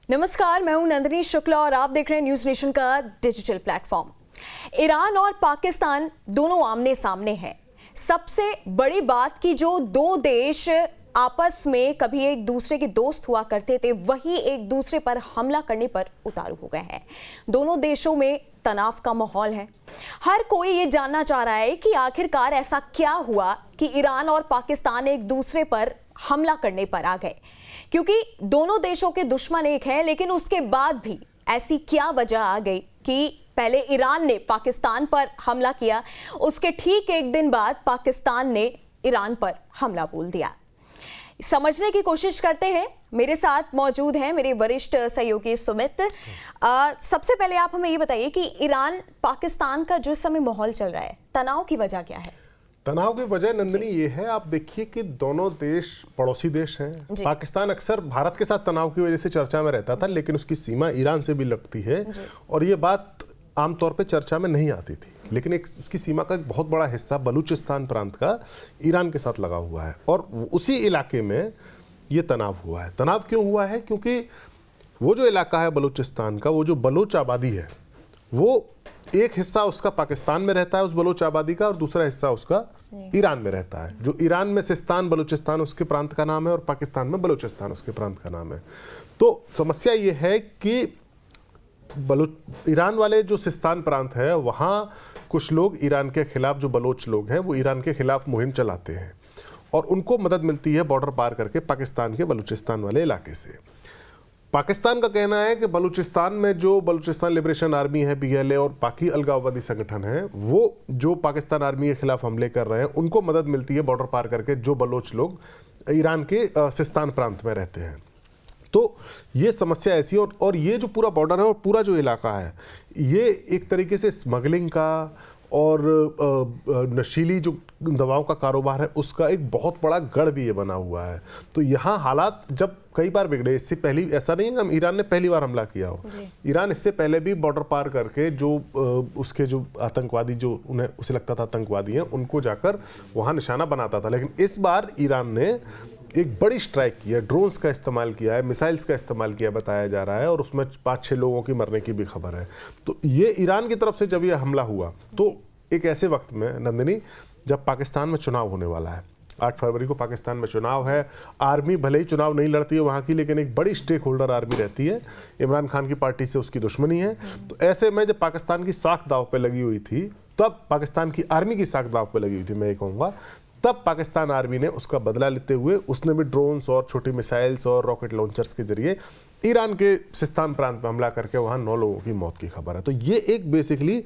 नमस्कार, मैं हूं नंदिनी शुक्ला और आप देख रहे हैं न्यूज नेशन का डिजिटल प्लेटफॉर्म। ईरान और पाकिस्तान दोनों आमने सामने हैं। सबसे बड़ी बात कि जो दो देश आपस में कभी एक दूसरे के दोस्त हुआ करते थे, वही एक दूसरे पर हमला करने पर उतारू हो गए हैं। दोनों देशों में तनाव का माहौल है। हर कोई ये जानना चाह रहा है कि आखिरकार ऐसा क्या हुआ कि ईरान और पाकिस्तान एक दूसरे पर हमला करने पर आ गए, क्योंकि दोनों देशों के दुश्मन एक हैं, लेकिन उसके बाद भी ऐसी क्या वजह आ गई कि पहले ईरान ने पाकिस्तान पर हमला किया, उसके ठीक एक दिन बाद पाकिस्तान ने ईरान पर हमला बोल दिया। समझने की कोशिश करते हैं। मेरे साथ मौजूद हैं मेरे वरिष्ठ सहयोगी सुमित। सबसे पहले आप हमें ये बताइए कि ईरान पाकिस्तान का जो इस समय माहौल चल रहा है, तनाव की वजह क्या है? तनाव की वजह नंदिनी ये है, आप देखिए कि दोनों देश पड़ोसी देश हैं। पाकिस्तान अक्सर भारत के साथ तनाव की वजह से चर्चा में रहता था, लेकिन उसकी सीमा ईरान से भी लगती है और ये बात आमतौर पे चर्चा में नहीं आती थी। लेकिन एक उसकी सीमा का एक बहुत बड़ा हिस्सा बलूचिस्तान प्रांत का ईरान के साथ लगा हुआ है और उसी इलाके में ये तनाव हुआ है। तनाव क्यों हुआ है? क्योंकि वो जो इलाका है बलूचिस्तान का, वो जो बलोच आबादी है, वो एक हिस्सा उसका पाकिस्तान में रहता है उस बलोच आबादी का, और दूसरा हिस्सा उसका ईरान में रहता है। जो ईरान में सिस्तान बलूचिस्तान उसके प्रांत का नाम है और पाकिस्तान में बलूचिस्तान उसके प्रांत का नाम है। तो समस्या ये है कि ईरान वाले जो सिस्तान प्रांत है, वहाँ कुछ लोग ईरान के खिलाफ, जो बलोच लोग हैं, वो ईरान के खिलाफ मुहिम चलाते हैं और उनको मदद मिलती है बॉर्डर पार करके पाकिस्तान के बलूचिस्तान वाले इलाके से। पाकिस्तान का कहना है कि बलूचिस्तान में जो बलूचिस्तान लिबरेशन आर्मी है, BLA, और बाकी अलगाववादी संगठन हैं, वो जो पाकिस्तान आर्मी के खिलाफ हमले कर रहे हैं, उनको मदद मिलती है बॉर्डर पार करके जो बलोच लोग ईरान के सिस्तान प्रांत में रहते हैं। तो ये समस्या ऐसी है और ये जो पूरा बॉर्डर है और पूरा जो इलाका है, ये एक तरीके से स्मगलिंग का और नशीली जो दवाओं का कारोबार है, उसका एक बहुत बड़ा गढ़ भी ये बना हुआ है। तो यहाँ हालात जब कई बार बिगड़े, इससे पहले ऐसा नहीं है कि ईरान ने पहली बार हमला किया हो। ईरान इससे पहले भी बॉर्डर पार करके जो उसके जो आतंकवादी, जो उन्हें उसे लगता था आतंकवादी हैं, उनको जाकर वहाँ निशाना बनाता था। लेकिन इस बार ईरान ने एक बड़ी स्ट्राइक की है, ड्रोन्स का इस्तेमाल किया है, मिसाइल्स का इस्तेमाल किया बताया जा रहा है, और उसमें 5-6 लोगों की मरने की भी खबर है। तो ये ईरान की तरफ से जब ये हमला हुआ, तो एक ऐसे वक्त में नंदिनी, जब पाकिस्तान में चुनाव होने वाला है, 8 फरवरी को पाकिस्तान में चुनाव है। आर्मी भले ही चुनाव नहीं लड़ती है वहाँ की, लेकिन एक बड़ी स्टेक होल्डर आर्मी रहती है। इमरान खान की पार्टी से उसकी दुश्मनी है। तो ऐसे में जब पाकिस्तान की साख दाव पे लगी हुई थी, तब पाकिस्तान की आर्मी की साख दाव पे लगी हुई थी, मैं ये कहूँगा, तब पाकिस्तान आर्मी ने उसका बदला लेते हुए उसने भी ड्रोन्स और छोटी मिसाइल्स और रॉकेट लॉन्चर्स के जरिए ईरान के सिस्तान प्रांत में हमला करके वहाँ 9 लोगों की मौत की खबर है। तो ये एक बेसिकली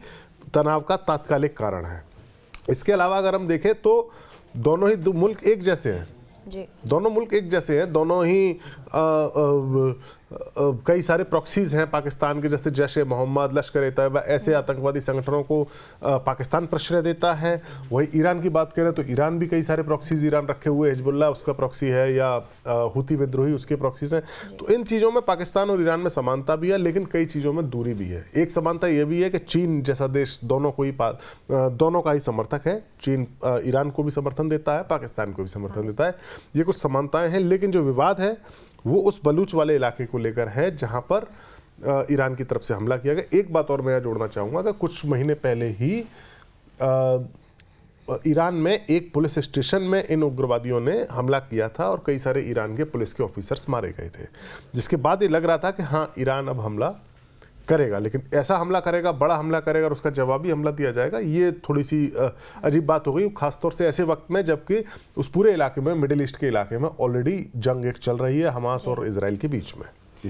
तनाव का तात्कालिक कारण है। इसके अलावा अगर हम देखें तो दोनों ही मुल्क एक जैसे हैं जी। दोनों मुल्क एक जैसे हैं, दोनों ही कई सारे प्रॉक्सीज हैं पाकिस्तान के, जैसे जैश ए मोहम्मद, लश्कर-ए-तैयबा, ऐसे आतंकवादी संगठनों को पाकिस्तान प्रश्रय देता है। वही ईरान की बात करें तो ईरान भी कई सारे प्रॉक्सीज ईरान रखे हुए, हिजबुल्लाह उसका प्रॉक्सी है, या हुती विद्रोही उसके प्रॉक्सीज हैं। तो इन चीज़ों में पाकिस्तान और ईरान में समानता भी है, लेकिन कई चीज़ों में दूरी भी है। एक समानता ये भी है कि चीन जैसा देश दोनों का ही समर्थक है। चीन ईरान को भी समर्थन देता है, पाकिस्तान को भी समर्थन देता है। ये कुछ समानताएं हैं, लेकिन जो विवाद है वो उस बलूच वाले इलाके को लेकर है, जहां पर ईरान की तरफ से हमला किया गया। एक बात और मैं जोड़ना चाहूँगा कि कुछ महीने पहले ही ईरान में एक पुलिस स्टेशन में इन उग्रवादियों ने हमला किया था और कई सारे ईरान के पुलिस के ऑफिसर्स मारे गए थे, जिसके बाद ये लग रहा था कि हाँ, ईरान अब हमला करेगा। लेकिन ऐसा हमला करेगा, बड़ा हमला करेगा और उसका जवाबी हमला दिया जाएगा, ये थोड़ी सी अजीब बात हो गई, खासतौर से ऐसे वक्त में जबकि उस पूरे इलाके में, मिडिल ईस्ट के इलाके में ऑलरेडी जंग एक चल रही है हमास और इजराइल के बीच में।